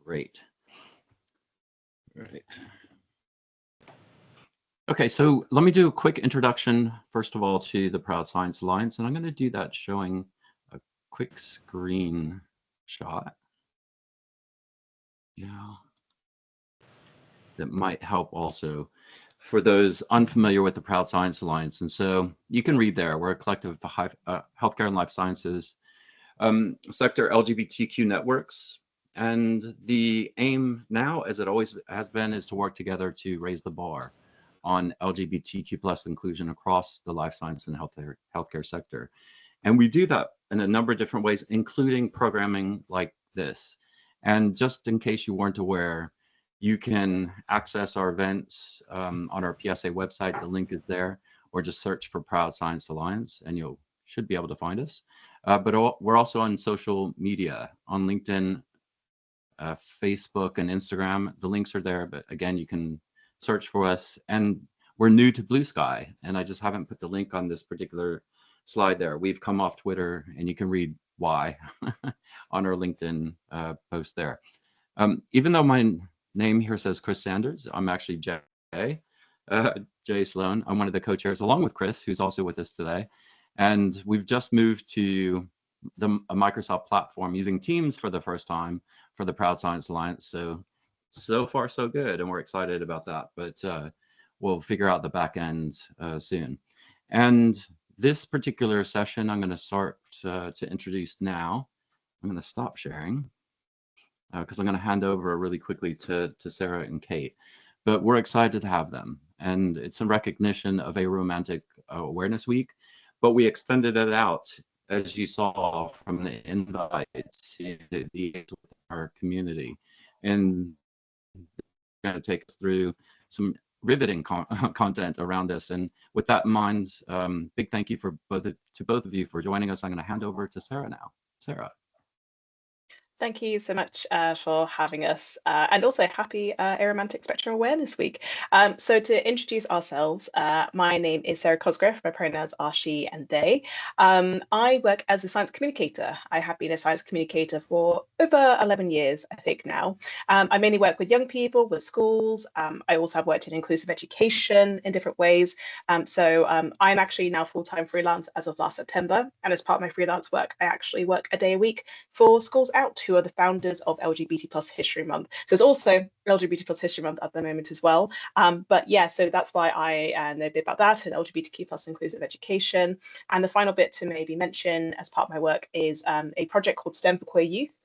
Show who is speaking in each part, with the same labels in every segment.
Speaker 1: Great. All right. Okay, so let me do a quick introduction, first of all, to the Proud Science Alliance, and I'm going to do that showing a quick screen shot. Yeah, that might help also for those unfamiliar with the Proud Science Alliance. And so you can read there, we're a collective of healthcare and life sciences sector LGBTQ networks. And the aim now, as it always has been, is to work together to raise the bar on LGBTQ plus inclusion across the life science and healthcare sector. And we do that in a number of different ways, including programming like this. And just in case you weren't aware, you can access our events on our PSA website. The link is there, or just search for Proud Science Alliance and you should be able to find us. But we're also on social media, on LinkedIn, Facebook, and Instagram. The links are there, but again, you can search for us. And we're new to Blue Sky, and I just haven't put the link on this particular slide there. We've come off Twitter, and you can read why on our LinkedIn post there. Even though my name here says Chris Sanders, I'm actually Jay Sloan. I'm one of the co-chairs along with Chris, who's also with us today. And we've just moved to a Microsoft platform using Teams for the first time for the Proud Science Alliance. So far, so good. And we're excited about that. But we'll figure out the back end soon. And this particular session, I'm going to start to introduce now. I'm going to stop sharing because I'm going to hand over really quickly to Sarah and Kate. But we're excited to have them. And it's a recognition of Aromantic Awareness Week. But we extended it out, as you saw from the invite, to our community. And they're going to take us through some riveting content around this. And with that in mind, big thank you to both of you for joining us. I'm going to hand over to Sarah now. Sarah.
Speaker 2: Thank you so much for having us, and also happy Aromantic Spectrum Awareness Week. So to introduce ourselves, my name is Sarah Cosgriff. My pronouns are she and they. I work as a science communicator. I have been a science communicator for over 11 years, I think now. I mainly work with young people, with schools. I also have worked in inclusive education in different ways. So I'm actually now full-time freelance as of last September. And as part of my freelance work, I actually work a day a week for Schools Out, who are the founders of LGBT Plus History Month. So there's also LGBT Plus History Month at the moment as well. But yeah, so that's why I know a bit about that and LGBTQ plus inclusive education. And the final bit to maybe mention as part of my work is a project called STEM for Queer Youth.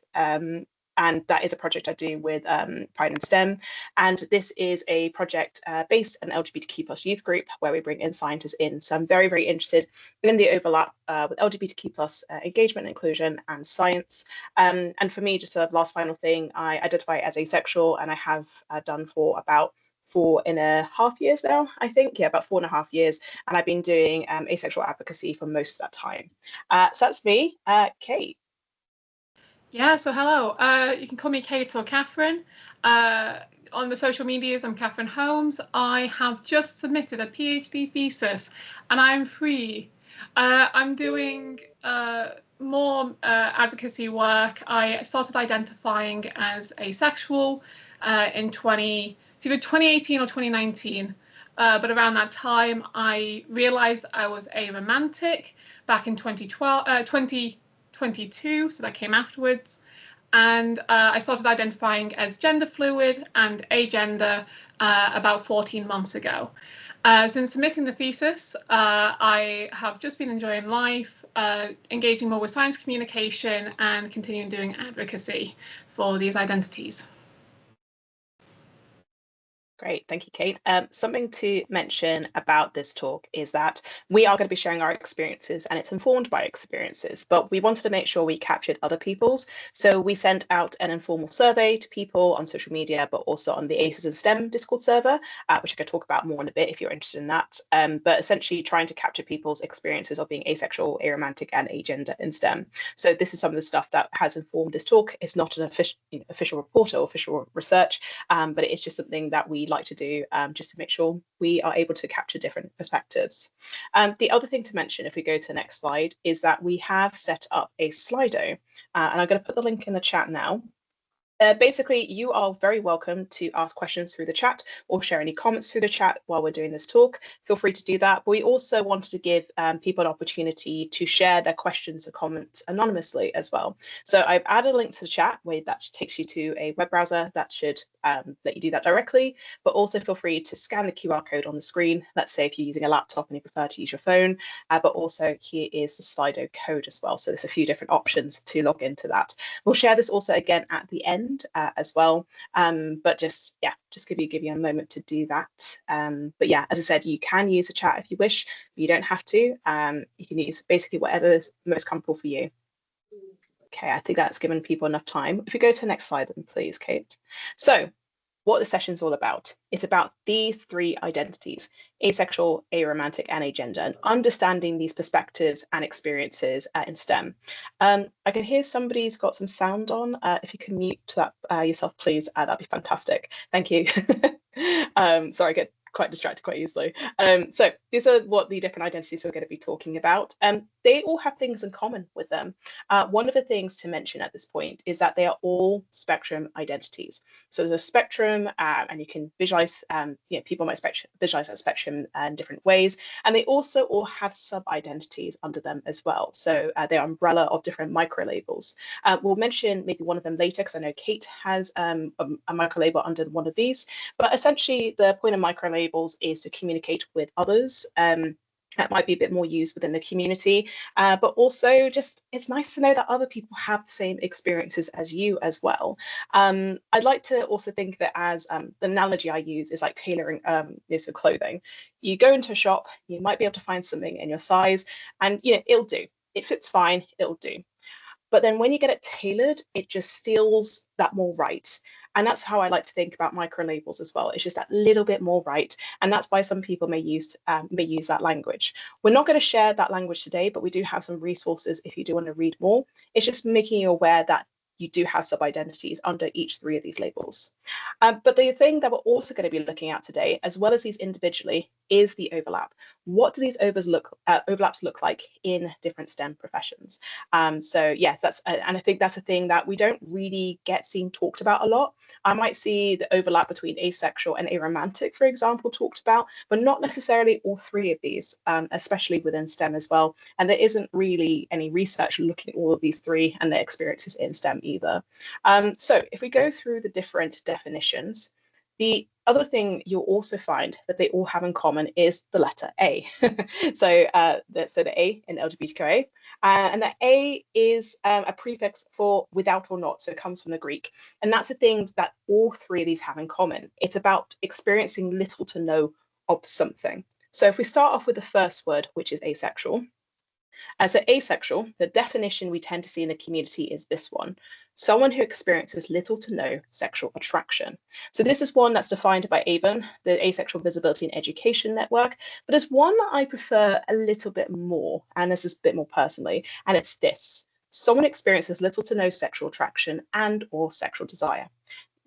Speaker 2: And that is a project I do with Pride in STEM. And this is a project based on LGBTQ plus youth group where we bring in scientists in. So I'm very, very interested in the overlap with LGBTQ plus engagement, inclusion, and science. And for me, just a last final thing, I identify as asexual, and I have done for about 4.5 years now, I think. Yeah, about 4.5 years. And I've been doing asexual advocacy for most of that time. So that's me. Kate.
Speaker 3: Yeah, so hello. You can call me Kate or Catherine. On the social medias, I'm Catherine Holmes. I have just submitted a PhD thesis and I'm free. I'm doing more advocacy work. I started identifying as asexual in it's either 2018 or 2019. But around that time, I realized I was aromantic back in 2022, so that came afterwards. And I started identifying as gender fluid and agender about 14 months ago. Since submitting the thesis, I have just been enjoying life, engaging more with science communication and continuing doing advocacy for these identities.
Speaker 2: Great, thank you, Kate. Something to mention about this talk is that we are going to be sharing our experiences and it's informed by experiences, but we wanted to make sure we captured other people's. So we sent out an informal survey to people on social media, but also on the ACES and STEM Discord server, which I could talk about more in a bit if you're interested in that. But essentially trying to capture people's experiences of being asexual, aromantic, and agender in STEM. So this is some of the stuff that has informed this talk. It's not an official report or official research, but it is just something that we like to do just to make sure we are able to capture different perspectives. The other thing to mention, if we go to the next slide, is that we have set up a Slido, and I'm going to put the link in the chat now. Basically, you are very welcome to ask questions through the chat or share any comments through the chat while we're doing this talk. Feel free to do that. But we also wanted to give people an opportunity to share their questions or comments anonymously as well. So I've added a link to the chat where that takes you to a web browser that should let you do that directly. But also feel free to scan the QR code on the screen. Let's say if you're using a laptop and you prefer to use your phone, but also here is the Slido code as well. So there's a few different options to log into that. We'll share this also again at the end as well, but just give you a moment to do that. But yeah, as I said, you can use the chat if you wish, but you don't have to. You can use basically whatever is most comfortable for you. Okay, I think that's given people enough time. If we go to the next slide then please, Kate. So what the session's all about. It's about these three identities: asexual, aromantic, and agender, and understanding these perspectives and experiences in STEM. I can hear somebody's got some sound on. If you can mute that yourself, please, that'd be fantastic. Thank you. Sorry, I get quite distracted quite easily. So these are what the different identities we're going to be talking about. They all have things in common with them. One of the things to mention at this point is that they are all spectrum identities. So there's a spectrum, and you can visualize, people might visualize that spectrum in different ways. And they also all have sub-identities under them as well. So they're umbrella of different micro labels. We'll mention maybe one of them later, because I know Kate has a micro label under one of these. But essentially, the point of micro labels is to communicate with others. That might be a bit more used within the community, but also just it's nice to know that other people have the same experiences as you as well. I'd like to also think of it as the analogy I use is like tailoring so clothing. You go into a shop, you might be able to find something in your size, and it'll do. It fits fine, it'll do. But then when you get it tailored, it just feels that more right. And that's how I like to think about micro labels as well. It's just that little bit more right. And that's why some people may use that language. We're not going to share that language today, but we do have some resources if you do want to read more. It's just making you aware that you do have sub-identities under each three of these labels. But the thing that we're also going to be looking at today, as well as these individually, is the overlap. What do these overlaps look like in different STEM professions? So yeah, and I think that's a thing that we don't really get seen talked about a lot. I might see the overlap between asexual and aromantic, for example, talked about, but not necessarily all three of these, especially within STEM as well. And there isn't really any research looking at all of these three and their experiences in STEM either. So if we go through the different definitions, the other thing you'll also find that they all have in common is the letter A. So the A in LGBTQIA, and the A is a prefix for without or not, so it comes from the Greek. And that's the things that all three of these have in common. It's about experiencing little to no of something. So if we start off with the first word, which is asexual. So asexual, the definition we tend to see in the community is this one: someone who experiences little to no sexual attraction. So this is one that's defined by AVEN, the Asexual Visibility and Education Network, but there's one that I prefer a little bit more, and this is a bit more personally, and it's this: someone experiences little to no sexual attraction and or sexual desire.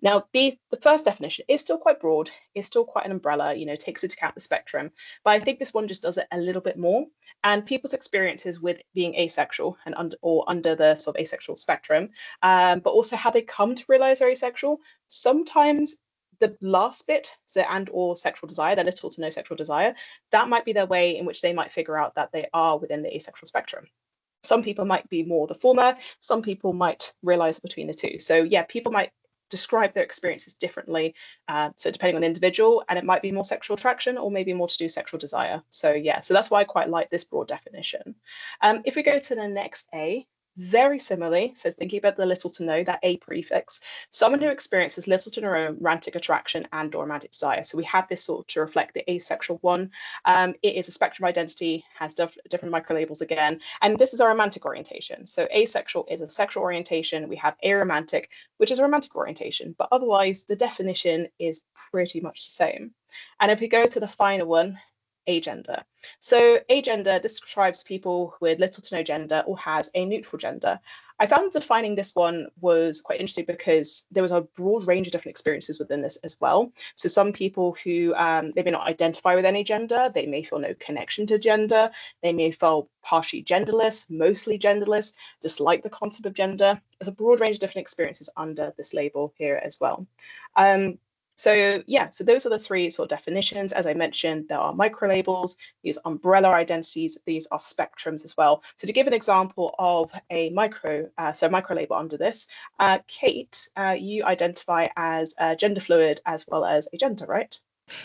Speaker 2: Now, the first definition is still quite broad, it's still quite an umbrella, takes into account the spectrum, but I think this one just does it a little bit more. And people's experiences with being asexual and under the sort of asexual spectrum, but also how they come to realize they're asexual. Sometimes the last bit, so and or sexual desire, their little to no sexual desire, that might be their way in which they might figure out that they are within the asexual spectrum. Some people might be more the former, some people might realize between the two. So yeah, people might describe their experiences differently, so depending on the individual, and it might be more sexual attraction or maybe more to do sexual desire. So yeah, so that's why I quite like this broad definition. If we go to the next A, very similarly, so thinking about the little to no, that A prefix, someone who experiences little to no romantic attraction and or romantic desire. So we have this sort of to reflect the asexual one. It is a spectrum identity, has different micro labels again, and this is a romantic orientation. So asexual is a sexual orientation. We have aromantic, which is a romantic orientation, but otherwise the definition is pretty much the same. And if we go to the final one, agender. So agender describes people with little to no gender or has a neutral gender. I found defining this one was quite interesting because there was a broad range of different experiences within this as well. So some people who they may not identify with any gender, they may feel no connection to gender, they may feel partially genderless, mostly genderless, dislike the concept of gender. There's a broad range of different experiences under this label here as well. So those are the three sort of definitions. As I mentioned, there are micro labels, these umbrella identities, these are spectrums as well. So to give an example of a micro label under this, Kate, you identify as gender fluid as well as agender, right?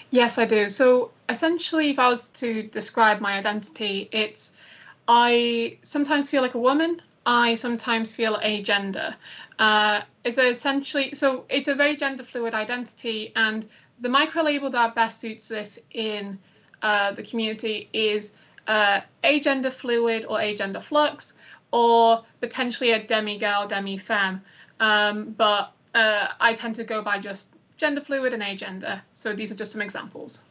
Speaker 3: Yes, I do. So essentially, if I was to describe my identity, it's I sometimes feel like a woman. I sometimes feel agender. It's essentially, so it's a very gender fluid identity, and the micro label that best suits this in the community is agender fluid or agender flux, or potentially a demi-girl, demi-femme. But I tend to go by just gender fluid and agender. So these are just some examples.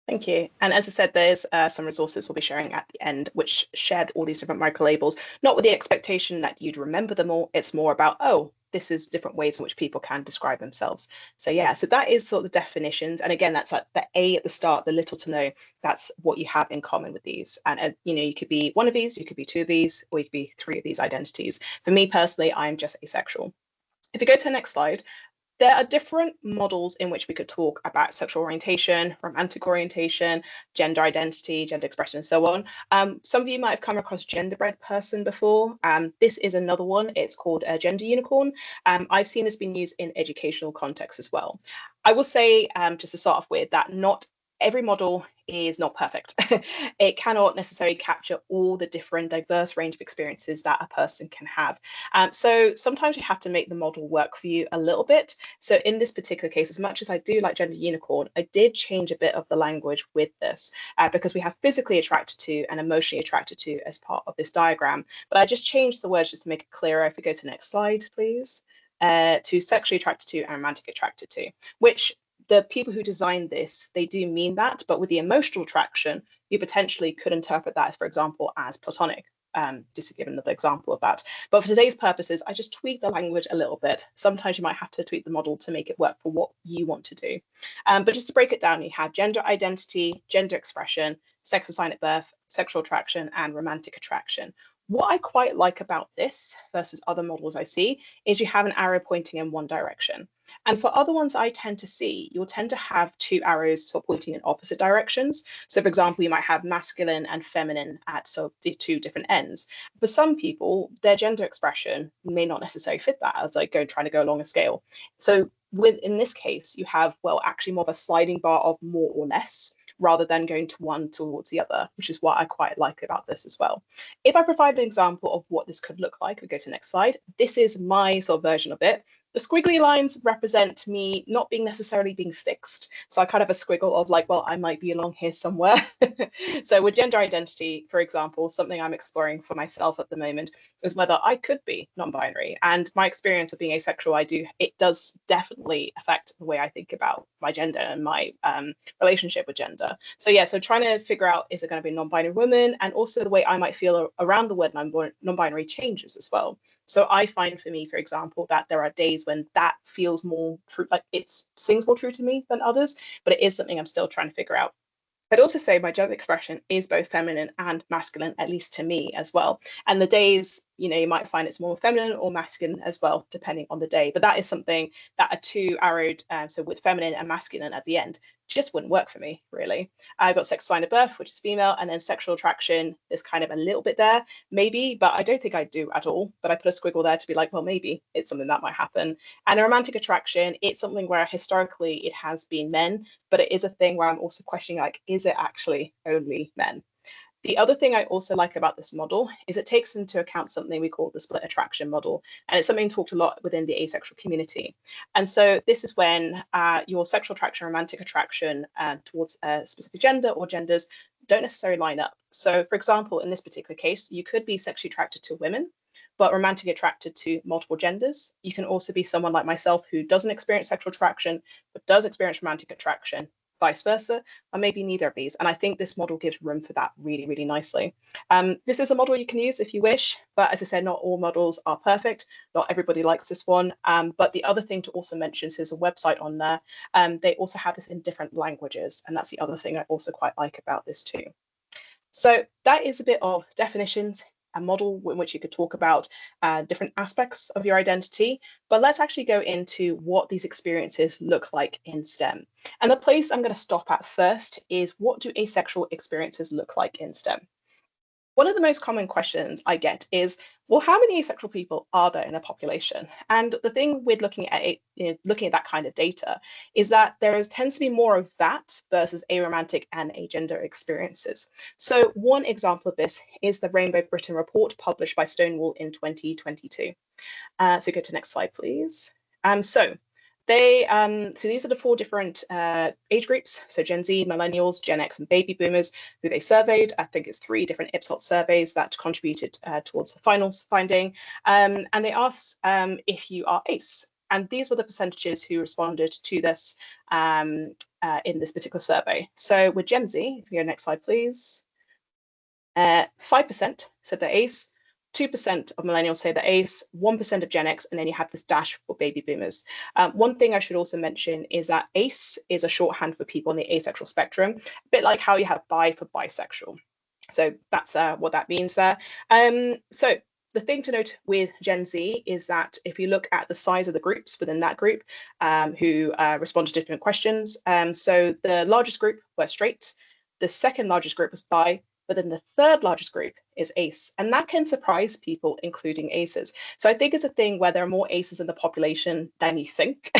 Speaker 2: Thank you. And as I said, there's some resources we'll be sharing at the end, which shared all these different micro labels, not with the expectation that you'd remember them all. It's more about, oh, this is different ways in which people can describe themselves. So yeah, so that is sort of the definitions. And again, that's like the A at the start, the little to no, that's what you have in common with these. And you could be one of these, you could be two of these, or you could be three of these identities. For me personally, I'm just asexual. If you go to the next slide, there are different models in which we could talk about sexual orientation, romantic orientation, gender identity, gender expression, and so on. Some of you might have come across genderbread person before. This is another one. It's called a gender unicorn. I've seen this being used in educational contexts as well. I will say, just to start off with, that not every model is not perfect. It cannot necessarily capture all the different diverse range of experiences that a person can have. So sometimes you have to make the model work for you a little bit. So in this particular case, as much as I do like gender unicorn, I did change a bit of the language with this because we have physically attracted to and emotionally attracted to as part of this diagram. But I just changed the words just to make it clearer. If we go to the next slide, please, to sexually attracted to and romantic attracted to, which the people who designed this, they do mean that, but with the emotional attraction, you potentially could interpret that as, for example, as platonic, just to give another example of that. But for today's purposes, I just tweak the language a little bit. Sometimes you might have to tweak the model to make it work for what you want to do. But just to break it down, you have gender identity, gender expression, sex assigned at birth, sexual attraction, and romantic attraction. What I quite like about this versus other models I see is you have an arrow pointing in one direction. And for other ones I tend to see, you'll tend to have two arrows sort of pointing in opposite directions. So for example, you might have masculine and feminine at sort of two different ends. For some people, their gender expression may not necessarily fit that as like trying to go along a scale. So in this case, you have, well, actually more of a sliding bar of more or less, rather than going to one towards the other, which is what I quite like about this as well. If I provide an example of what this could look like, we go to the next slide. This is my sort of version of it. The squiggly lines represent me not being necessarily being fixed. So I kind of have a squiggle of like, well, I might be along here somewhere. So with gender identity, for example, something I'm exploring for myself at the moment is whether I could be non-binary. And my experience of being asexual, it does definitely affect the way I think about my gender and my relationship with gender. So yeah, so trying to figure out, is it going to be a non-binary woman? And also the way I might feel around the word non-binary changes as well. So I find for me, for example, that there are days when that feels more true, like it sings more true to me than others, but it is something I'm still trying to figure out. I'd also say my gender expression is both feminine and masculine, at least to me as well. And the days, you might find it's more feminine or masculine as well, depending on the day. But that is something that a two arrowed, so with feminine and masculine at the end, just wouldn't work for me, really. I've got sex assigned at birth, which is female, and then sexual attraction, there's kind of a little bit there, maybe, but I don't think I do at all. But I put a squiggle there to be like, well, maybe it's something that might happen. And a romantic attraction, it's something where historically it has been men, but it is a thing where I'm also questioning, like, is it actually only men? The other thing I also like about this model is it takes into account something we call the split attraction model. And it's something talked a lot within the asexual community. And so this is when your sexual attraction, romantic attraction towards a specific gender or genders don't necessarily line up. So for example, in this particular case, you could be sexually attracted to women, but romantically attracted to multiple genders. You can also be someone like myself who doesn't experience sexual attraction, but does experience romantic attraction, vice versa, or maybe neither of these. And I think this model gives room for that really, really nicely. This is a model you can use if you wish, but as I said, not all models are perfect. Not everybody likes this one. But the other thing to also mention is there's a website on there. They also have this in different languages. And that's the other thing I also quite like about this too. So that is a bit of definitions, a model in which you could talk about different aspects of your identity. But let's actually go into what these experiences look like in STEM. And the place I'm going to stop at first is, what do asexual experiences look like in STEM? One of the most common questions I get is, well, how many asexual people are there in a population? And the thing with looking at it, looking at that kind of data, is that tends to be more of that versus aromantic and agender experiences. So one example of this is the Rainbow Britain report published by Stonewall in 2022. So go to next slide, please. So these are the 4 different age groups. So Gen Z, Millennials, Gen X, and Baby Boomers, who they surveyed. I think it's 3 different Ipsos surveys that contributed towards the final finding. And they asked if you are ace. And these were the percentages who responded to this in this particular survey. So with Gen Z, if you go next slide, please, 5% said they're ace. 2% of millennials say they're ace, 1% of Gen X, and then you have this dash for baby boomers. One thing I should also mention is that ace is a shorthand for people on the asexual spectrum, a bit like how you have bi for bisexual. So that's what that means there. So the thing to note with Gen Z is that if you look at the size of the groups within that group who respond to different questions, so the largest group were straight, the second largest group was bi, but then the third largest group is ace. And that can surprise people, including aces. So I think it's a thing where there are more aces in the population than you think.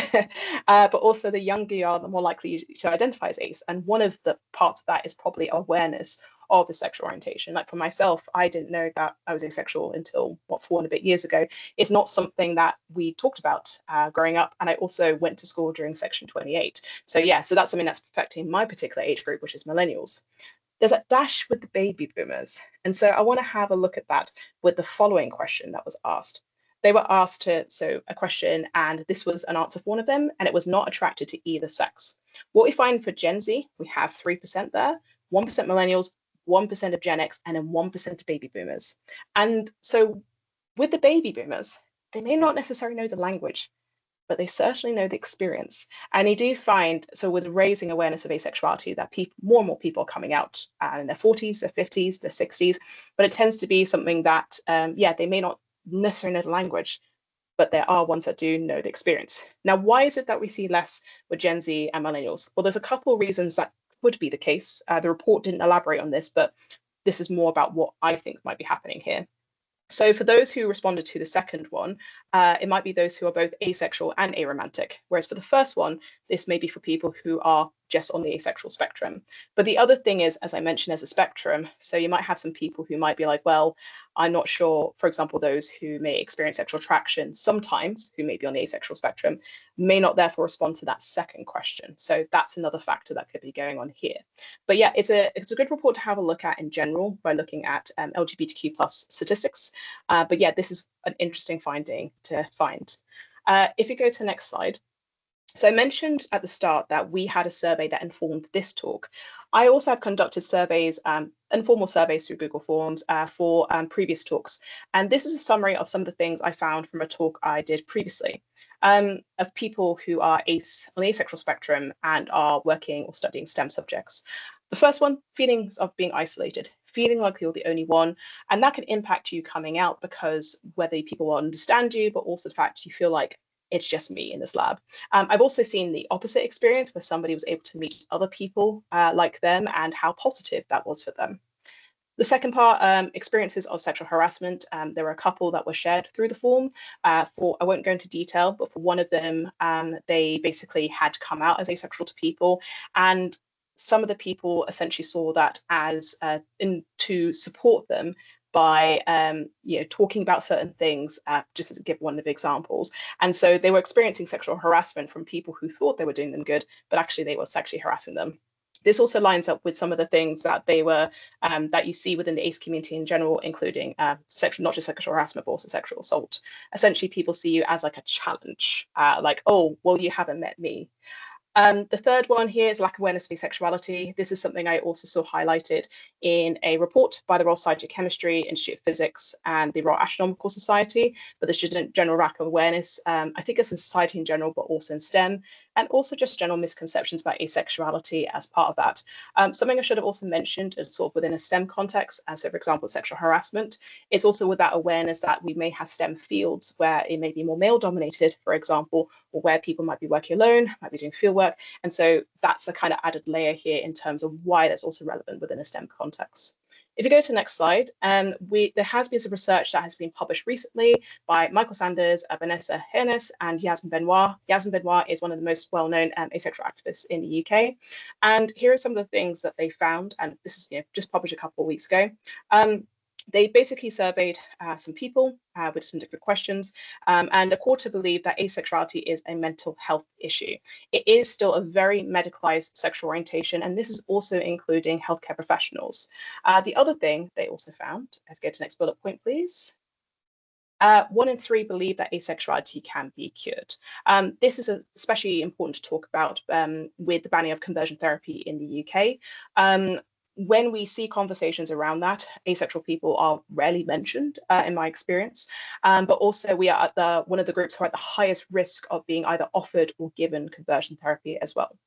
Speaker 2: But also the younger you are, the more likely to identify as ace. And one of the parts of that is probably awareness of the sexual orientation. Like for myself, I didn't know that I was asexual until 4 and a bit years ago. It's not something that we talked about growing up. And I also went to school during Section 28. So yeah, so that's something that's affecting my particular age group, which is millennials. There's a dash with the baby boomers. And so I want to have a look at that with the following question that was asked. They were asked a question, and this was an answer for one of them, and it was not attracted to either sex. What we find for Gen Z, we have 3% there, 1% millennials, 1% of Gen X, and then 1% of baby boomers. And so with the baby boomers, they may not necessarily know the language, but they certainly know the experience. And you do find, so with raising awareness of asexuality, that more and more people are coming out in their 40s, their 50s, their 60s, but it tends to be something that, they may not necessarily know the language, but there are ones that do know the experience. Now, why is it that we see less with Gen Z and millennials? Well, there's a couple of reasons that would be the case. The report didn't elaborate on this, but this is more about what I think might be happening here. So for those who responded to the second one, it might be those who are both asexual and aromantic. Whereas for the first one, this may be for people who are just on the asexual spectrum. But the other thing is, as I mentioned, as a spectrum, so you might have some people who might be like, well, I'm not sure, for example, those who may experience sexual attraction sometimes, who may be on the asexual spectrum, may not therefore respond to that second question. So that's another factor that could be going on here. But yeah, it's a good report to have a look at in general by looking at LGBTQ plus statistics. But yeah, this is an interesting finding to find. If you go to the next slide. So I mentioned at the start that we had a survey that informed this talk. I also have conducted surveys, informal surveys through Google Forms for previous talks. And this is a summary of some of the things I found from a talk I did previously of people who are on the asexual spectrum and are working or studying STEM subjects. The first one, feelings of being isolated, feeling like you're the only one. And that can impact you coming out because whether people will understand you, but also the fact you feel like it's just me in this lab. I've also seen the opposite experience where somebody was able to meet other people like them and how positive that was for them. The second part, experiences of sexual harassment. There were a couple that were shared through the form. I won't go into detail, but for one of them, they basically had come out as asexual to people, and some of the people essentially saw that as to support them by talking about certain things, just to give one of the examples. And so they were experiencing sexual harassment from people who thought they were doing them good, but actually they were sexually harassing them. This also lines up with some of the things that they were that you see within the ACE community in general, including not just sexual harassment, but also sexual assault. Essentially, people see you as like a challenge, like, oh, well, you haven't met me. The third one here is lack of awareness of asexuality. This is something I also saw highlighted in a report by the Royal Society of Chemistry, Institute of Physics, and the Royal Astronomical Society. But there's just a general lack of awareness. I think it's in society in general, but also in STEM, and also just general misconceptions about asexuality as part of that. Something I should have also mentioned is sort of within a STEM context, so for example, sexual harassment. It's also with that awareness that we may have STEM fields where it may be more male dominated, for example, or where people might be working alone, might be doing fieldwork. And so that's the kind of added layer here in terms of why that's also relevant within a STEM context. If you go to the next slide, there has been some research that has been published recently by Michael Sanders, Vanessa Hernes, and Yasmin Benoit. Yasmin Benoit is one of the most well-known asexual activists in the UK. And here are some of the things that they found, and this is just published a couple of weeks ago. They basically surveyed some people with some different questions, and a quarter believe that asexuality is a mental health issue. It is still a very medicalized sexual orientation, and this is also including healthcare professionals. The other thing they also found, if you go to the next bullet point, please. 1 in 3 believe that asexuality can be cured. This is especially important to talk about with the banning of conversion therapy in the UK. When we see conversations around that, asexual people are rarely mentioned, in my experience, but also we are at one of the groups who are at the highest risk of being either offered or given conversion therapy as well.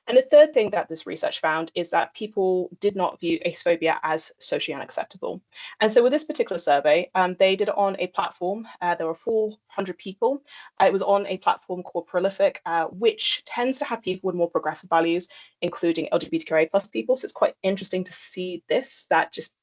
Speaker 2: And the third thing that this research found is that people did not view acephobia as socially unacceptable. And so with this particular survey, they did it on a platform. There were 400 people. It was on a platform called Prolific, which tends to have people with more progressive values, including LGBTQIA plus people. So it's quite interesting to see this, that just,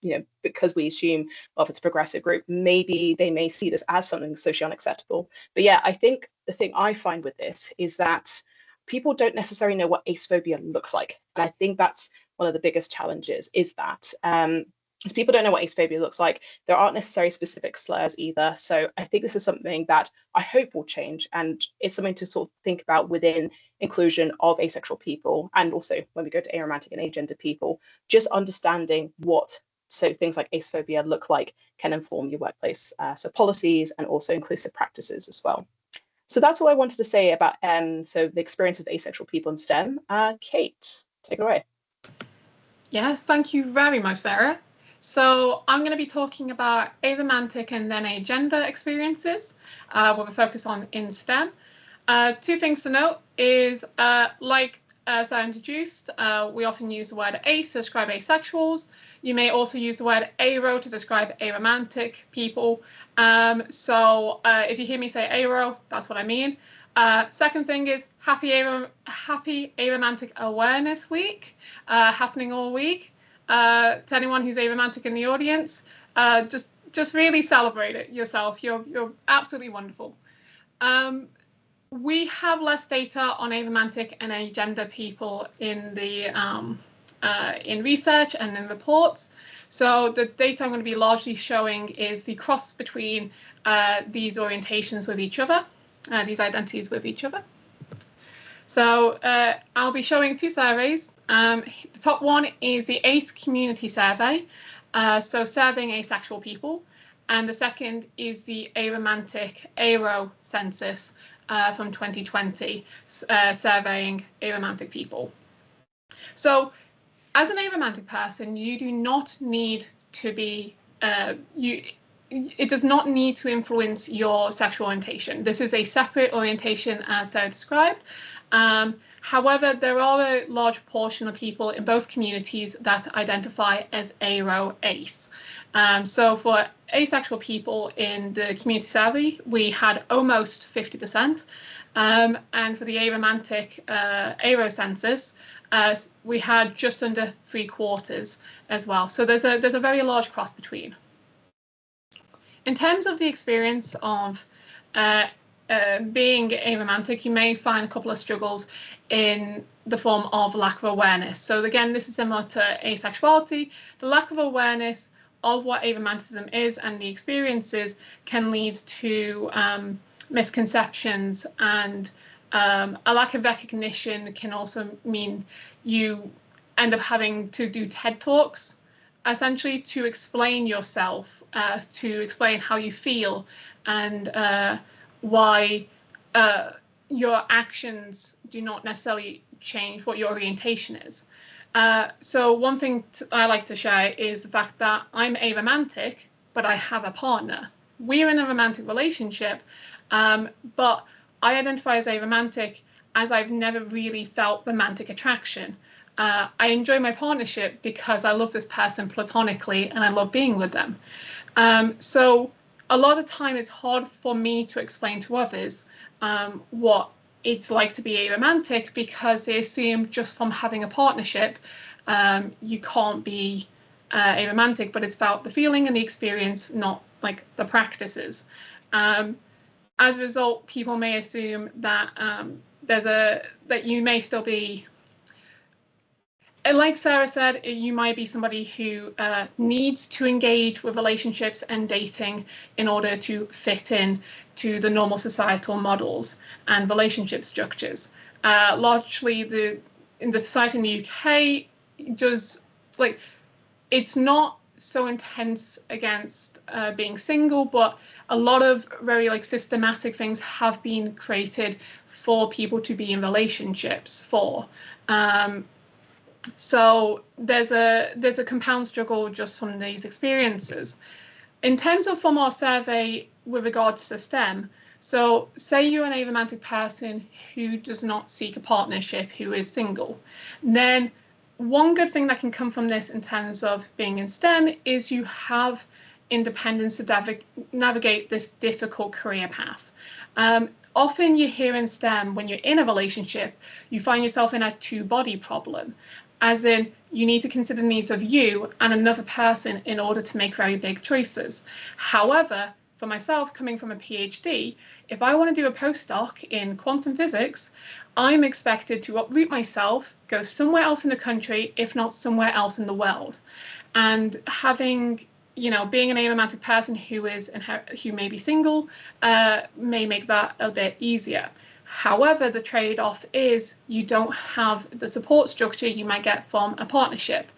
Speaker 2: because we assume, well, if it's a progressive group, maybe they may see this as something socially unacceptable. But yeah, I think the thing I find with this is that people don't necessarily know what acephobia looks like. And I think that's one of the biggest challenges, is that as people don't know what acephobia looks like, there aren't necessarily specific slurs either. So I think this is something that I hope will change. And it's something to sort of think about within inclusion of asexual people. And also when we go to aromantic and agender people, just understanding what things like acephobia look like can inform your workplace. So policies and also inclusive practices as well. So that's all I wanted to say about so the experience of asexual people in STEM. Kate, take it away.
Speaker 3: Yes, thank you very much, Sarah. So I'm going to be talking about aromantic and then agender experiences with a focus on in STEM. 2 things to note is, like Sarah introduced, we often use the word ace to describe asexuals. You may also use the word aro to describe aromantic people. So if you hear me say aro, that's what I mean. Second thing is happy aromantic awareness week, happening all week. To anyone who's aromantic in the audience, just really celebrate it yourself. You're absolutely wonderful. We have less data on aromantic and agender people in the in research and in reports. So the data I'm going to be largely showing is the cross between these orientations with each other, these identities with each other. So I'll be showing 2 surveys. The top one is the ACE community survey, so surveying asexual people. And the second is the aromantic ARO census from 2020, surveying aromantic people. So as an aromantic person, you do not need to be, it does not need to influence your sexual orientation. This is a separate orientation as Sarah described. However, there are a large portion of people in both communities that identify as aro-ace. So for asexual people in the community survey, we had almost 50%. And for the aromantic aro census, we had just under 3/4 as well. So there's a very large cross between. In terms of the experience of being aromantic, you may find a couple of struggles in the form of lack of awareness. So again, this is similar to asexuality. The lack of awareness of what aromanticism is and the experiences can lead to misconceptions, and a lack of recognition can also mean you end up having to do TED Talks, essentially, to explain yourself, to explain how you feel, and why your actions do not necessarily change what your orientation is. So one thing I like to share is the fact that I'm aromantic, but I have a partner. We're in a romantic relationship, but I identify as aromantic as I've never really felt romantic attraction. I enjoy my partnership because I love this person platonically and I love being with them. So a lot of time it's hard for me to explain to others what it's like to be aromantic, because they assume just from having a partnership you can't be aromantic, but it's about the feeling and the experience, not like the practices. As a result, people may assume that that you may still be, like Sarah said, you might be somebody who needs to engage with relationships and dating in order to fit in to the normal societal models and relationship structures. Largely, in the society in the UK, does like it's not so intense against being single, but a lot of very like systematic things have been created for people to be in relationships for. So there's a compound struggle just from these experiences. In terms of from our survey with regards to STEM, so say you're an aromantic person who does not seek a partnership, who is single, then one good thing that can come from this in terms of being in STEM is you have independence to navigate this difficult career path. Often you hear in STEM, when you're in a relationship, you find yourself in a two-body problem, as in you need to consider the needs of you and another person in order to make very big choices. However, for myself, coming from a PhD, if I want to do a postdoc in quantum physics, I'm expected to uproot myself, go somewhere else in the country, if not somewhere else in the world. And having, being an aromantic person who may be single, may make that a bit easier. However, the trade-off is you don't have the support structure you might get from a partnership.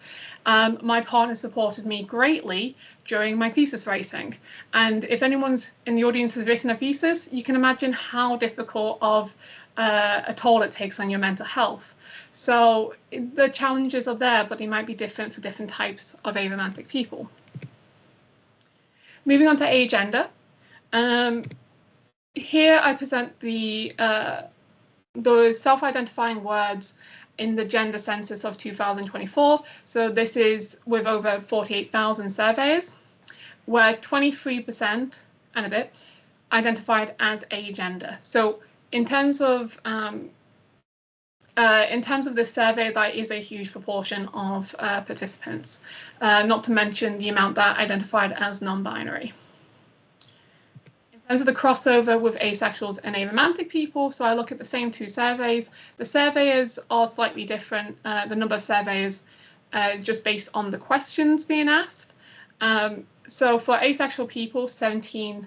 Speaker 3: My partner supported me greatly during my thesis writing. And if anyone's in the audience has written a thesis, you can imagine how difficult of a toll it takes on your mental health. So the challenges are there, but they might be different for different types of aromantic people. Moving on to agender. Here I present the self-identifying words in the gender census of 2024. So this is with over 48,000 surveys, where 23% and a bit identified as agender. So in terms of this survey, that is a huge proportion of participants, not to mention the amount that identified as non-binary. In terms of the crossover with asexuals and aromantic people, so I look at the same two surveys. The surveyors are slightly different. The number of surveys just based on the questions being asked. So for asexual people, 17%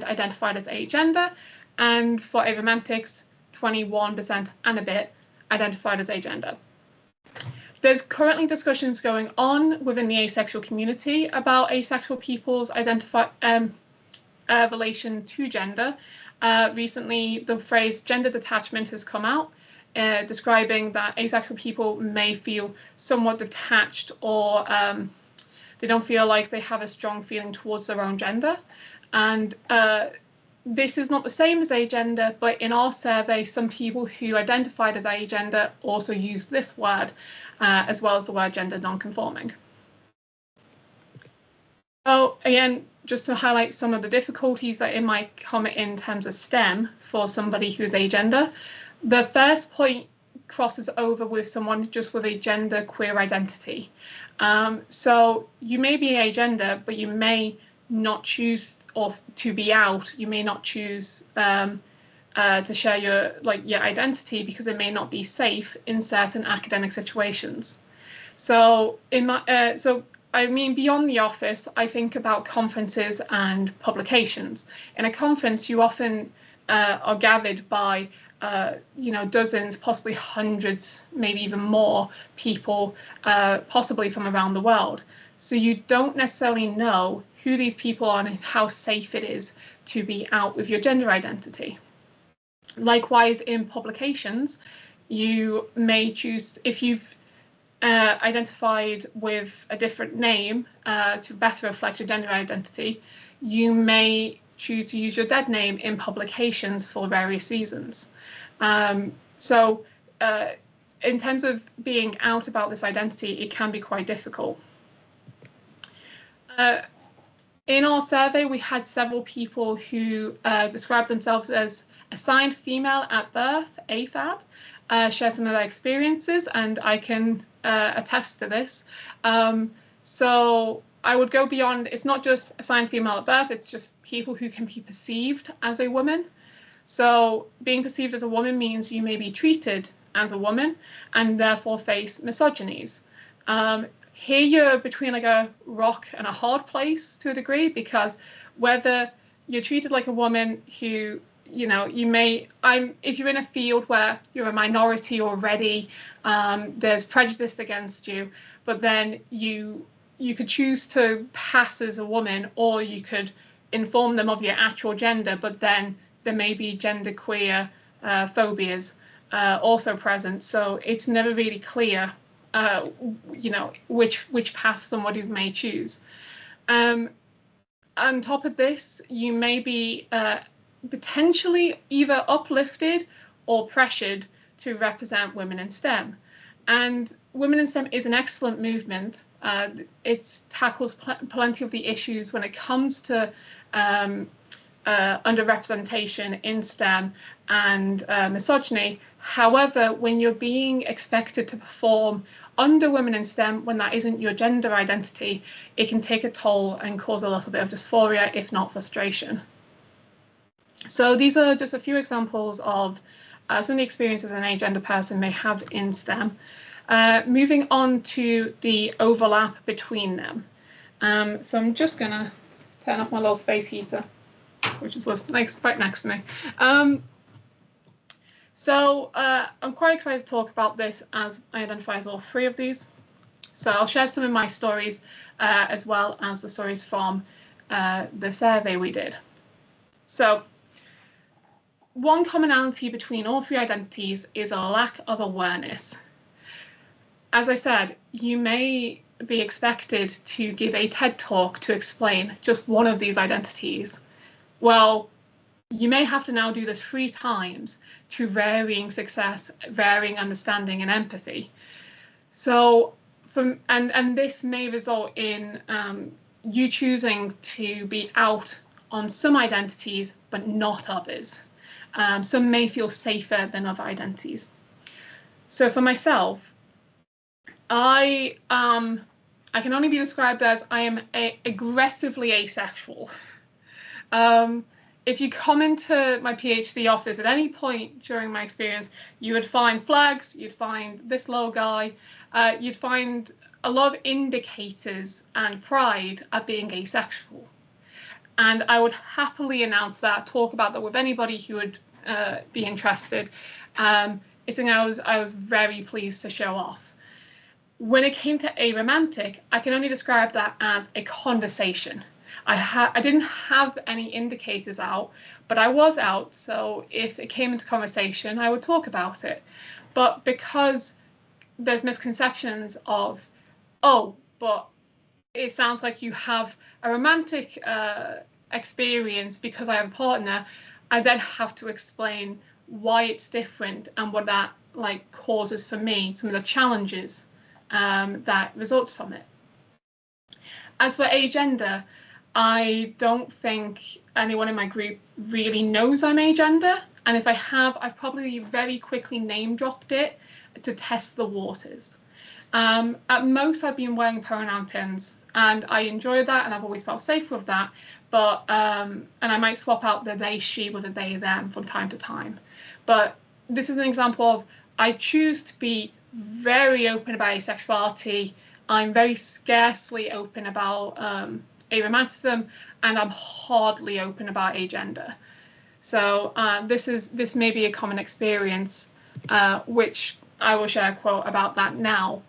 Speaker 3: identified as agender, and for aromantics, 21% and a bit identified as agender. There's currently discussions going on within the asexual community about asexual people's relation to gender. Recently, the phrase gender detachment has come out, describing that asexual people may feel somewhat detached, or they don't feel like they have a strong feeling towards their own gender. And this is not the same as agender, but in our survey, some people who identified as agender also used this word, as well as the word gender nonconforming. So again, just to highlight some of the difficulties that it might come in terms of STEM for somebody who's agender, the first point crosses over with someone just with a gender queer identity. So you may be agender, but you may not choose to be out. You may not choose to share your identity because it may not be safe in certain academic situations. So I mean, beyond the office, I think about conferences and publications. In a conference, you often are gathered by dozens, possibly hundreds, maybe even more people, possibly from around the world. So you don't necessarily know who these people are and how safe it is to be out with your gender identity. Likewise, in publications, you may choose, if you've identified with a different name to better reflect your gender identity, you may choose to use your dead name in publications for various reasons. So in terms of being out about this identity, it can be quite difficult. In our survey, we had several people who described themselves as assigned female at birth, AFAB, share some of their experiences, and I can attest to this. So I would go beyond, it's not just assigned female at birth, it's just people who can be perceived as a woman. So being perceived as a woman means you may be treated as a woman and therefore face misogynies. Here you're between like a rock and a hard place to a degree, because whether you're treated like a woman who, you know, you may, if you're in a field where you're a minority already, there's prejudice against you, but then you could choose to pass as a woman, or you could inform them of your actual gender, but then there may be genderqueer phobias also present. So it's never really clear, you know, which path somebody may choose. On top of this, you may be potentially either uplifted or pressured to represent women in STEM. And Women in STEM is an excellent movement. It tackles plenty of the issues when it comes to underrepresentation in STEM and misogyny. However, when you're being expected to perform under Women in STEM when that isn't your gender identity, it can take a toll and cause a little bit of dysphoria, if not frustration. So these are just a few examples of some of the experiences an agender person may have in STEM. Moving on to the overlap between them. So I'm just going to turn off my little space heater, which is right next to me. I'm quite excited to talk about this, as I identify as all three of these. So I'll share some of my stories as well as the stories from the survey we did. So one commonality between all three identities is a lack of awareness. As I said, you may be expected to give a TED talk to explain just one of these identities. Well, you may have to now do this 3 times to varying success, varying understanding and empathy. So and this may result in you choosing to be out on some identities, but not others. Some may feel safer than other identities. So for myself, I can only be described as I am aggressively asexual. If you come into my PhD office at any point during my experience, you would find flags, you'd find this little guy, you'd find a lot of indicators and pride at being asexual. And I would happily announce that, talk about that with anybody who would be interested. It's something I was very pleased to show off. When it came to aromantic, I can only describe that as a conversation. I didn't have any indicators out, but I was out, so if it came into conversation, I would talk about it. But because there's misconceptions of, oh, but it sounds like you have a romantic experience because I have a partner, I then have to explain why it's different and what that like causes for me, some of the challenges that results from it. As for agender, I don't think anyone in my group really knows I'm agender, and if I have, I've probably very quickly name dropped it to test the waters. At most, I've been wearing pronoun pins, and I enjoy that, and I've always felt safe with that. But and I might swap out the they, she with a they, them from time to time. But this is an example of I choose to be very open about asexuality. I'm very scarcely open about aromanticism, and I'm hardly open about agender. So this may be a common experience, which I will share a quote about that now.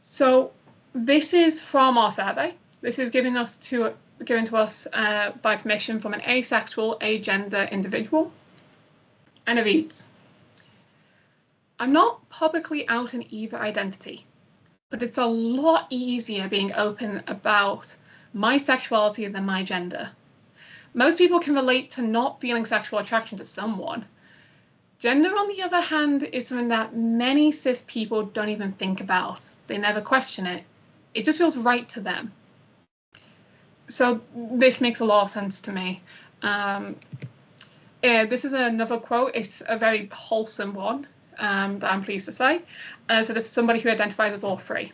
Speaker 3: So this is from our survey. This is given to us by permission from an asexual agender individual. And it reads, I'm not publicly out in either identity, but it's a lot easier being open about my sexuality than my gender. Most people can relate to not feeling sexual attraction to someone. Gender, on the other hand, is something that many cis people don't even think about. They never question it. It just feels right to them. So this makes a lot of sense to me. This is another quote. It's a very wholesome one that I'm pleased to say. So this is somebody who identifies as all three.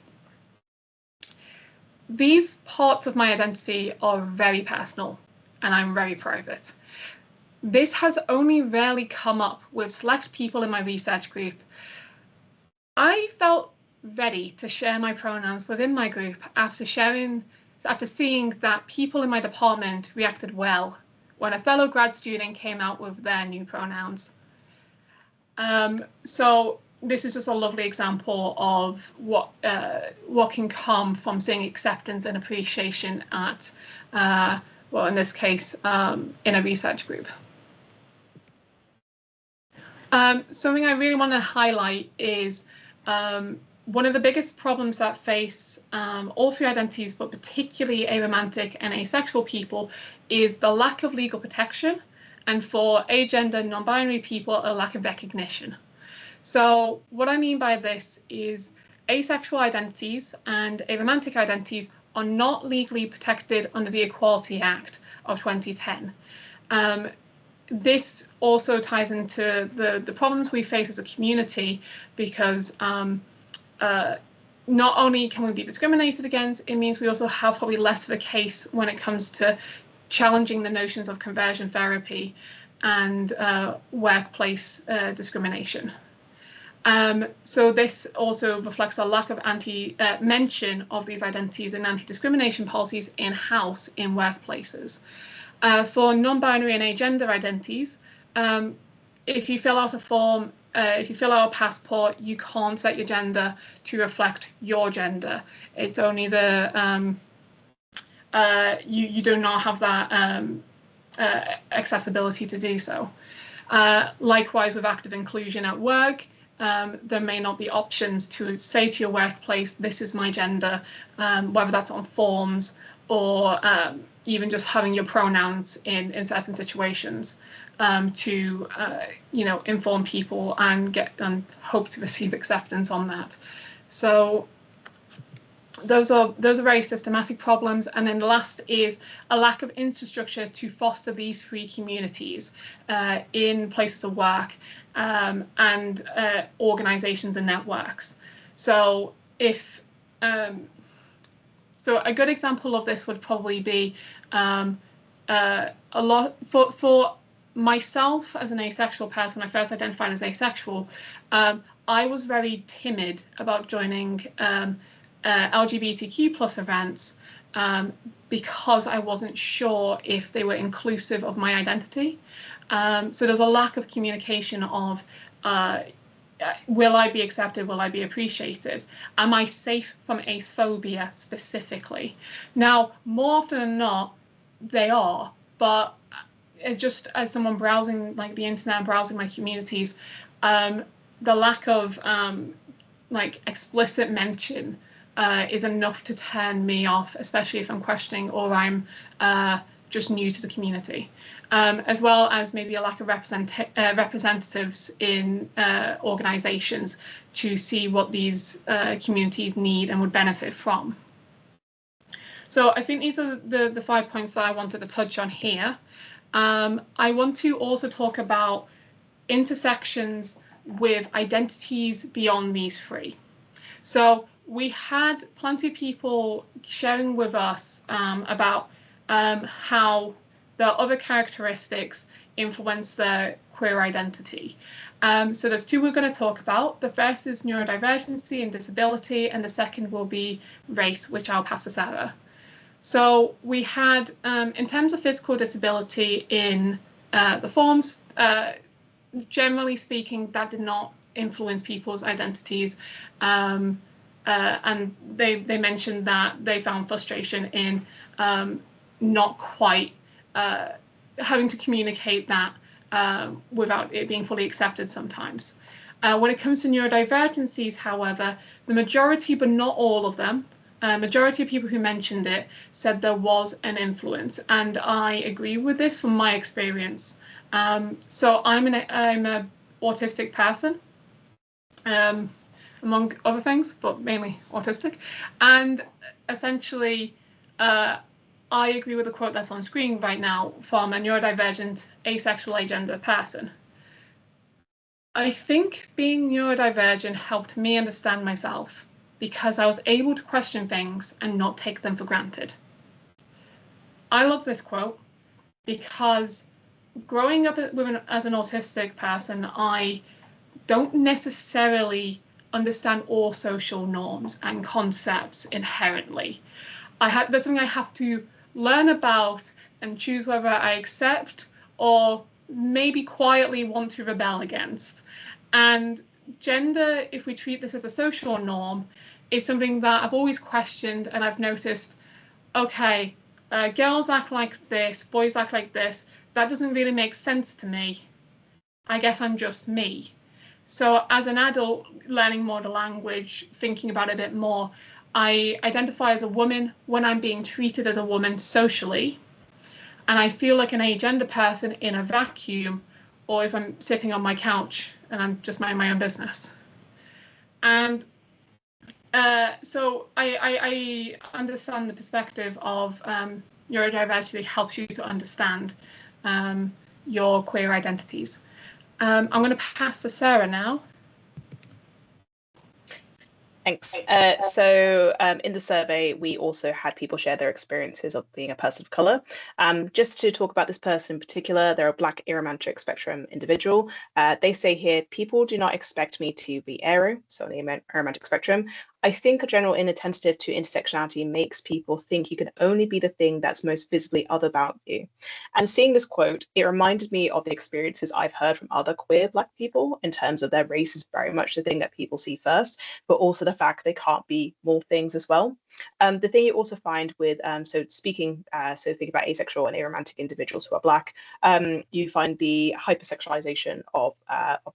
Speaker 3: These parts of my identity are very personal, and I'm very private. This has only rarely come up with select people in my research group. I felt ready to share my pronouns within my group after seeing that people in my department reacted well when a fellow grad student came out with their new pronouns. So this is just a lovely example of what can come from seeing acceptance and appreciation at, well, in this case, in a research group. Something I really want to highlight is one of the biggest problems that face all three identities, but particularly aromantic and asexual people, is the lack of legal protection, and for agender non-binary people, a lack of recognition. So what I mean by this is asexual identities and aromantic identities are not legally protected under the Equality Act of 2010. This also ties into the problems we face as a community, because not only can we be discriminated against, it means we also have probably less of a case when it comes to challenging the notions of conversion therapy and workplace discrimination. So this also reflects a lack of mention of these identities and anti-discrimination policies in-house in workplaces. For non-binary and agender identities, if you fill out a form, if you fill out a passport, you can't set your gender to reflect your gender. It's only the you do not have that accessibility to do so. Likewise, with active inclusion at work, there may not be options to say to your workplace, this is my gender, whether that's on forms or even just having your pronouns in certain situations to inform people and hope to receive acceptance on that. So those are very systematic problems. And then the last is a lack of infrastructure to foster these free communities in places of work and organizations and networks. So so a good example of this would probably be a lot for myself as an asexual person. When I first identified as asexual, I was very timid about joining LGBTQ plus events because I wasn't sure if they were inclusive of my identity. So there's a lack of communication of will I be accepted? Will I be appreciated? Am I safe from acephobia specifically? Now, more often than not, they are, but just as someone browsing like the internet, browsing my communities, the lack of explicit mention is enough to turn me off, especially if I'm questioning or I'm just new to the community, as well as maybe a lack of representatives in organizations to see what these communities need and would benefit from. So I think these are the 5 points that I wanted to touch on here. I want to also talk about intersections with identities beyond these three. So we had plenty of people sharing with us about how the other characteristics influence their queer identity. So there's two we're going to talk about. The first is neurodivergency and disability, and the second will be race, which I'll pass to Sarah. So we had, in terms of physical disability in the forms, generally speaking, that did not influence people's identities. And they mentioned that they found frustration in not quite having to communicate that without it being fully accepted sometimes. When it comes to neurodivergencies, however, the majority, but not all of them, majority of people who mentioned it said there was an influence, and I agree with this from my experience. So I'm an autistic person, among other things, but mainly autistic, and essentially I agree with the quote that's on screen right now from a neurodivergent asexual agender person. I think being neurodivergent helped me understand myself because I was able to question things and not take them for granted. I love this quote because growing up as an autistic person, I don't necessarily understand all social norms and concepts inherently. There's something I have to learn about and choose whether I accept or maybe quietly want to rebel against. And gender, if we treat this as a social norm, is something that I've always questioned, and I've noticed, okay, girls act like this, boys act like this. That doesn't really make sense to me. I guess I'm just me. So as an adult, learning more the language, thinking about it a bit more, I identify as a woman when I'm being treated as a woman socially, and I feel like an agender person in a vacuum, or if I'm sitting on my couch and I'm just minding my own business. And so I understand the perspective of neurodiversity helps you to understand your queer identities. I'm going to pass to Sarah now.
Speaker 2: Thanks. So in the survey, we also had people share their experiences of being a person of colour. Just to talk about this person in particular, they're a Black aromantic spectrum individual. They say here, people do not expect me to be aro, so on the aromantic spectrum. I think a general inattentive to intersectionality makes people think you can only be the thing that's most visibly other about you. And seeing this quote, it reminded me of the experiences I've heard from other queer Black people in terms of their race is very much the thing that people see first, but also the fact they can't be more things as well. The thing you also find with, so think about asexual and aromantic individuals who are Black, you find the hypersexualization of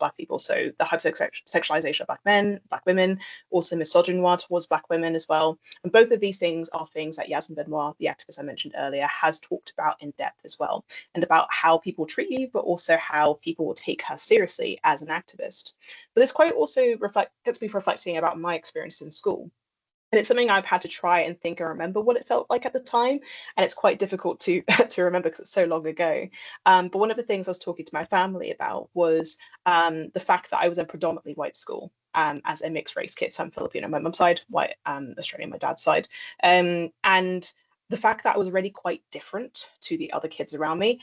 Speaker 2: Black people. So the hypersexualization of Black men, Black women, also misogyny towards Black women as well. And both of these things are things that Yasmin Benoit, the activist I mentioned earlier, has talked about in depth as well, and about how people treat you, but also how people will take her seriously as an activist. But this quote also gets me reflecting about my experience in school. And it's something I've had to try and think and remember what it felt like at the time. And it's quite difficult to remember because it's so long ago. But one of the things I was talking to my family about was the fact that I was in a predominantly white school as a mixed race kid. So I'm Filipino on my mum's side, white, Australian on my dad's side. And the fact that I was already quite different to the other kids around me,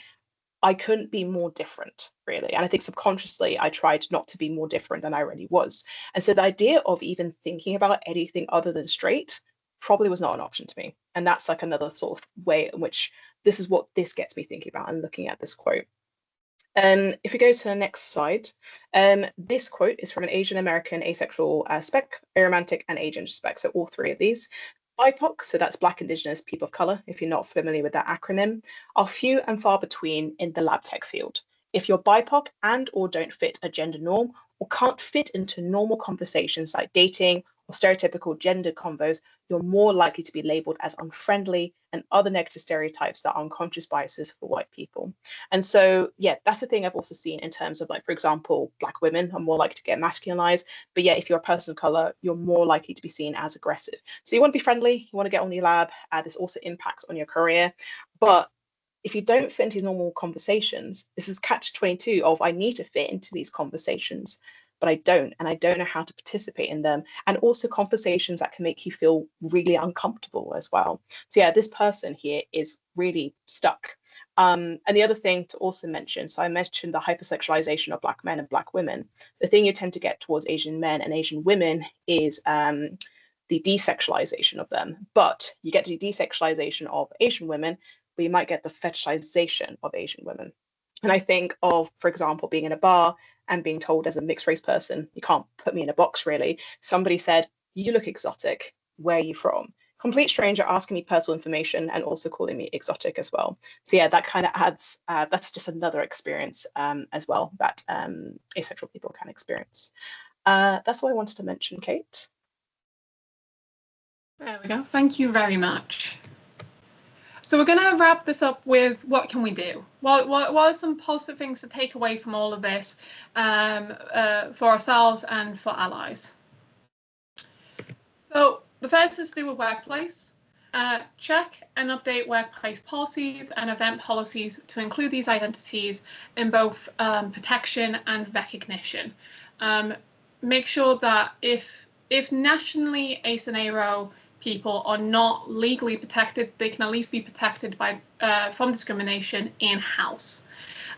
Speaker 2: I couldn't be more different, really. And I think subconsciously, I tried not to be more different than I already was. And so the idea of even thinking about anything other than straight probably was not an option to me. And that's like another sort of way in which this is what this gets me thinking about and looking at this quote. If we go to the next slide, this quote is from an Asian American asexual spec, aromantic, and agender spec. So all three of these. BIPOC, so that's Black, Indigenous, People of Colour, if you're not familiar with that acronym, are few and far between in the lab tech field. If you're BIPOC and or don't fit a gender norm or can't fit into normal conversations like dating or stereotypical gender convos, you're more likely to be labelled as unfriendly and other negative stereotypes that are unconscious biases for white people. And so, yeah, that's the thing I've also seen in terms of, like, for example, Black women are more likely to get masculinized. But yeah, if you're a person of colour, you're more likely to be seen as aggressive. So you want to be friendly, you want to get on your lab. This also impacts on your career. But if you don't fit into these normal conversations, this is catch-22 of I need to fit into these conversations, but I don't, and I don't know how to participate in them. And also conversations that can make you feel really uncomfortable as well. So yeah, this person here is really stuck. And the other thing to also mention, so I mentioned the hypersexualization of Black men and Black women. The thing you tend to get towards Asian men and Asian women is the desexualization of them. But you get the desexualization of Asian women, but you might get the fetishization of Asian women. And I think of, for example, being in a bar and being told as a mixed race person, you can't put me in a box really. Somebody said, you look exotic, where are you from? complete stranger asking me personal information and also calling me exotic as well. So yeah, that kind of adds, that's just another experience as well that asexual people can experience. That's what I wanted to mention, Kate.
Speaker 3: There we go. Thank you very much. So we're going to wrap this up with what can we do? What are some positive things to take away from all of this for ourselves and for allies? So the first is to do with workplace. Check and update workplace policies and event policies to include these identities in both protection and recognition. Make sure that if nationally ACE and ARO people are not legally protected, they can at least be protected by from discrimination in-house.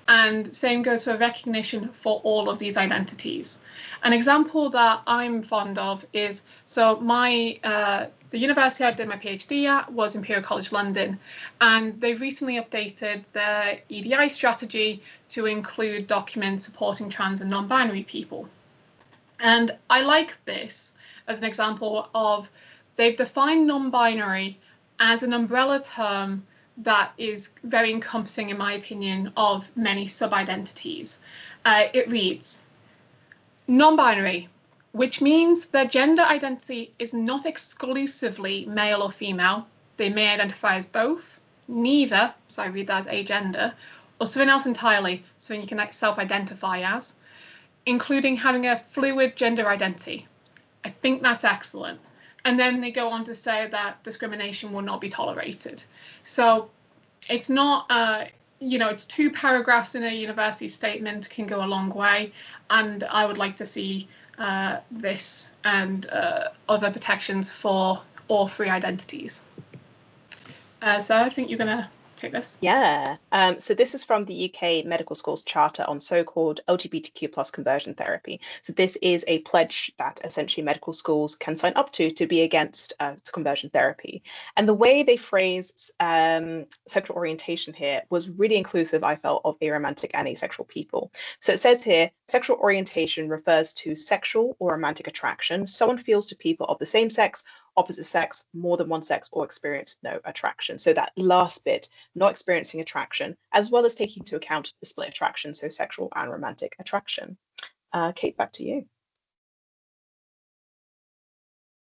Speaker 3: And same goes for recognition for all of these identities. An example that I'm fond of is, so the university I did my PhD at was Imperial College London, and they recently updated their EDI strategy to include documents supporting trans and non-binary people. And I like this as an example of, they've defined non-binary as an umbrella term that is very encompassing, in my opinion, of many sub-identities. It reads, non-binary, which means their gender identity is not exclusively male or female. They may identify as both, neither, so I read that as agender, or something else entirely, something you can self-identify as, including having a fluid gender identity. I think that's excellent. And then they go on to say that discrimination will not be tolerated. So it's not, it's 2 paragraphs in a university statement can go a long way. And I would like to see this and other protections for all 3 identities. So I think you're going to take this.
Speaker 2: Yeah, so this is from the UK Medical Schools Charter on so-called LGBTQ+ conversion therapy. So this is a pledge that essentially medical schools can sign up to be against conversion therapy. And the way they phrased sexual orientation here was really inclusive, I felt, of aromantic and asexual people. So it says here, sexual orientation refers to sexual or romantic attraction someone feels to people of the same sex, opposite sex, more than one sex, or experience no attraction. So that last bit, not experiencing attraction, as well as taking into account the split attraction, so sexual and romantic attraction. Kate, back to you.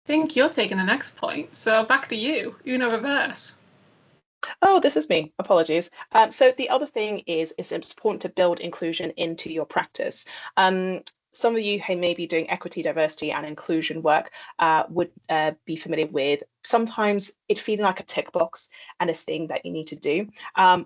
Speaker 3: I think you're taking the next point, so back to you, Uno reverse.
Speaker 2: Oh, this is me. Apologies. So the other thing is it's important to build inclusion into your practice. Some of you who may be doing equity, diversity and inclusion work would be familiar with sometimes it feeling like a tick box and a thing that you need to do,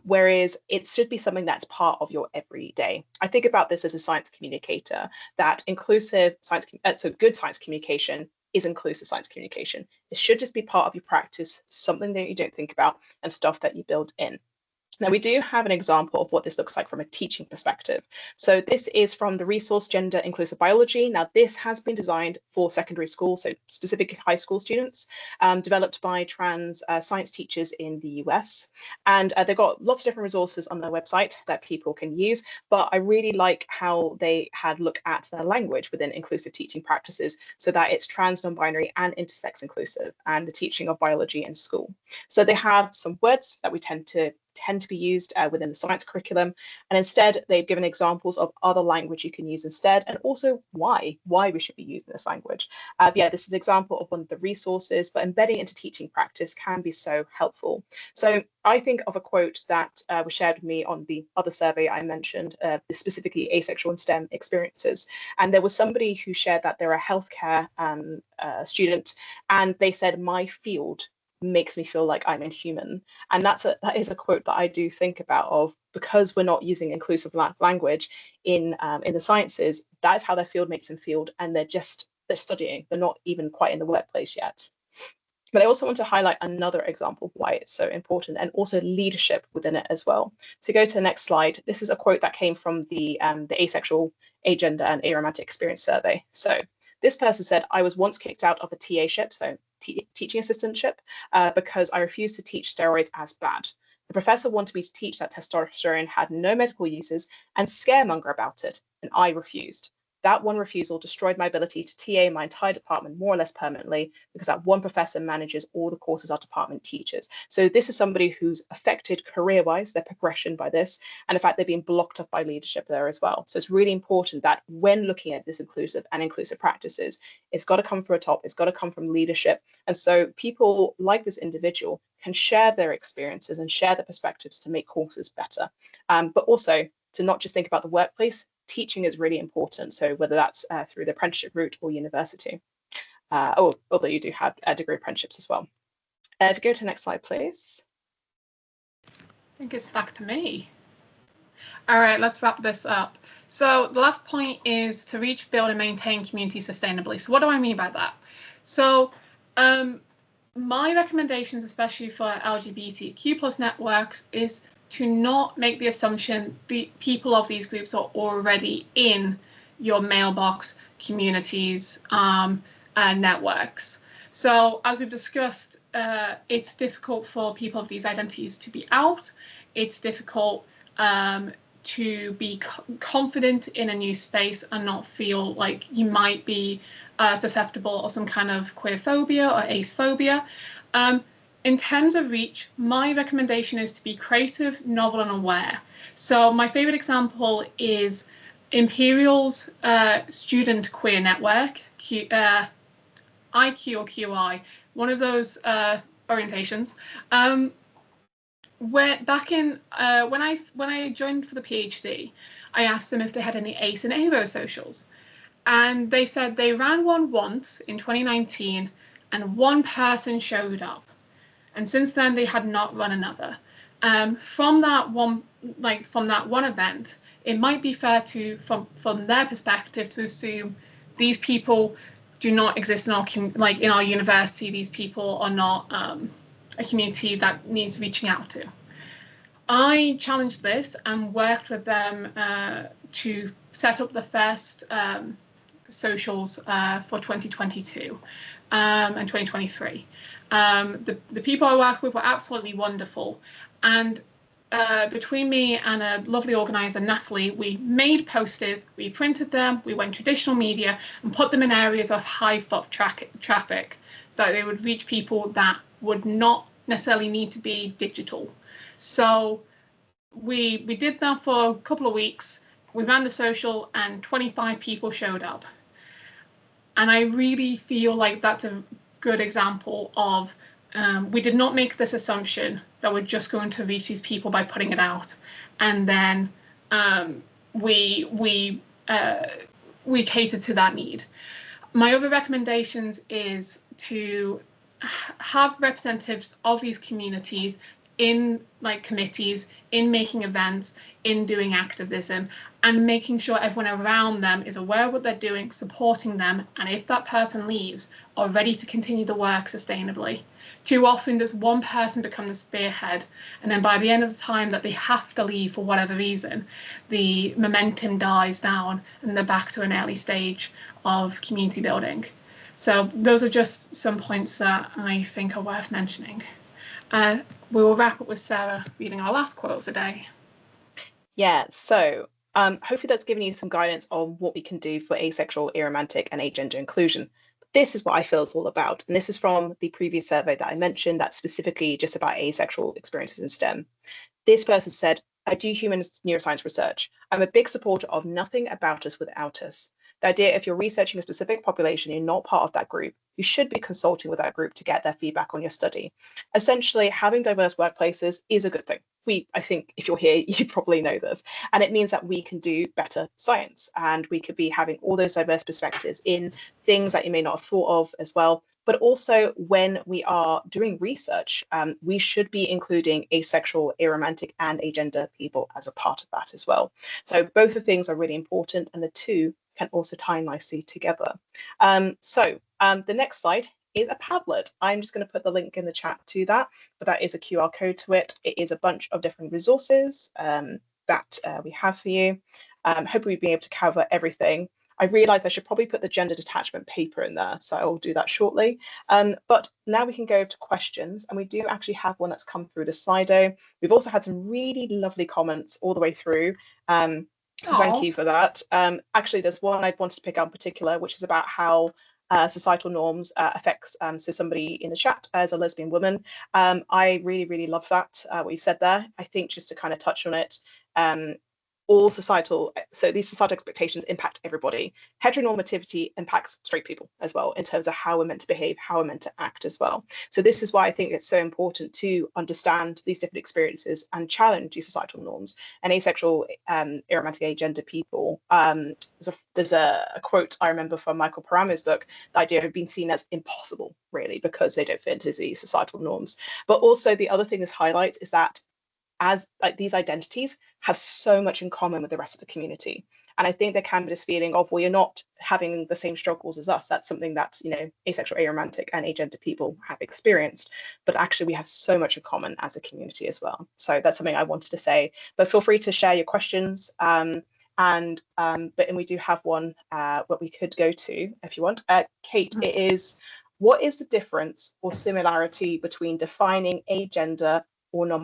Speaker 2: whereas it should be something that's part of your everyday. I think about this as a science communicator, that inclusive science, so good science communication is inclusive science communication. It should just be part of your practice, something that you don't think about and stuff that you build in. Now, we do have an example of what this looks like from a teaching perspective. So this is from the resource Gender Inclusive Biology. Now, this has been designed for secondary school, so specifically high school students, developed by trans science teachers in the US. And they've got lots of different resources on their website that people can use. But I really like how they had looked at the language within inclusive teaching practices so that it's trans, non-binary and intersex inclusive and the teaching of biology in school. So they have some words that we tend to be used within the science curriculum, and instead they've given examples of other language you can use instead, and also why we should be using this language. Yeah, this is an example of one of the resources, but embedding into teaching practice can be so helpful. So I think of a quote that was shared with me on the other survey I mentioned, specifically asexual and STEM experiences, and there was somebody who shared that they're a healthcare student, and they said, my field makes me feel like I'm inhuman. And that is a quote that I do think about, of because we're not using inclusive language in the sciences, that's how their field makes them feel, and they're studying, they're not even quite in the workplace yet. But I also want to highlight another example of why it's so important, and also leadership within it as well. So go to the next slide. This is a quote that came from the asexual, agender and aromantic experience survey. So this person said, I was once kicked out of a TA-ship, so teaching assistantship, because I refused to teach steroids as bad. The professor wanted me to teach that testosterone had no medical uses and scaremonger about it, and I refused. That one refusal destroyed my ability to TA my entire department more or less permanently, because that one professor manages all the courses our department teaches. So this is somebody who's affected career-wise, their progression by this, and in fact, they're being blocked off by leadership there as well. So it's really important that when looking at this inclusive practices, it's got to come from a top, it's got to come from leadership. And so people like this individual can share their experiences and share their perspectives to make courses better. But also to not just think about the workplace, teaching is really important. So whether that's through the apprenticeship route or university, although you do have degree apprenticeships as well. If you go to the next slide, please.
Speaker 3: I think it's back to me. All right, let's wrap this up. So the last point is to reach, build, and maintain community sustainably. So what do I mean by that? So my recommendations, especially for LGBTQ+ networks, is to not make the assumption the people of these groups are already in your mailbox, communities, and networks. So as we've discussed, it's difficult for people of these identities to be out. It's difficult to be confident in a new space and not feel like you might be susceptible of some kind of queer phobia or ace phobia. In terms of reach, my recommendation is to be creative, novel, and aware. So my favorite example is Imperial's student queer network, IQ or QI, one of those orientations. Where back in when I joined for the PhD, I asked them if they had any ACE and ARO socials, and they said they ran one once in 2019, and one person showed up. And since then, they had not run another. From that one event, it might be fair to, from their perspective, to assume these people do not exist in our in our university. These people are not a community that needs reaching out to. I challenged this and worked with them to set up the first socials for 2022 and 2023. The people I worked with were absolutely wonderful, and between me and a lovely organizer, Natalie, we made posters, we printed them, we went traditional media and put them in areas of high foot traffic, that they would reach people that would not necessarily need to be digital. So we did that for a couple of weeks. We ran the social and 25 people showed up. And I really feel like that's a good example of we did not make this assumption that we're just going to reach these people by putting it out, and then we cater to that need. My other recommendations is to have representatives of these communities in committees, in making events, in doing activism, and making sure everyone around them is aware of what they're doing, supporting them, and if that person leaves, are ready to continue the work sustainably. Too often does one person become the spearhead, and then by the end of the time that they have to leave for whatever reason, the momentum dies down and they're back to an early stage of community building. So those are just some points that I think are worth mentioning. We will wrap up with Sarah reading our last quote of the day.
Speaker 2: Yeah, so hopefully that's given you some guidance on what we can do for asexual, aromantic, and agender inclusion. This is what I feel it's all about. And this is from the previous survey that I mentioned that's specifically just about asexual experiences in STEM. This person said, I do human neuroscience research. I'm a big supporter of nothing about us without us. The idea if you're researching a specific population, you're not part of that group, you should be consulting with that group to get their feedback on your study. Essentially, having diverse workplaces is a good thing. I think if you're here, you probably know this. And it means that we can do better science, and we could be having all those diverse perspectives in things that you may not have thought of as well. But also when we are doing research, we should be including asexual, aromantic, and agender people as a part of that as well. So both of things are really important, and the two can also tie nicely together. The next slide is a Padlet. I'm just going to put the link in the chat to that, but that is a QR code to it. It is a bunch of different resources that we have for you. Hopefully we've been able to cover everything. I realized I should probably put the gender detachment paper in there, so I'll do that shortly. But now we can go to questions, and we do actually have one that's come through the Slido. We've also had some really lovely comments all the way through. So thank you for that. Actually, there's one I wanted to pick up in particular, which is about how societal norms affects so somebody in the chat as a lesbian woman. I really love that what you said there. I think just to kind of touch on it, all societal, so these societal expectations impact everybody. Heteronormativity impacts straight people as well in terms of how we're meant to behave, how we're meant to act as well. So this is why I think it's so important to understand these different experiences and challenge these societal norms. And asexual, aromantic, agender people, there's a quote I remember from Michael Parama's book, the idea of being seen as impossible, really, because they don't fit into these societal norms. But also the other thing this highlights is that as like these identities have so much in common with the rest of the community. And I think there can be this feeling of, well, you're not having the same struggles as us. That's something that, you know, asexual, aromantic and agender people have experienced, but actually we have so much in common as a community as well. So that's something I wanted to say, but feel free to share your questions. And we do have one what we could go to if you want. Kate, it is, what is the difference or similarity between defining agender or non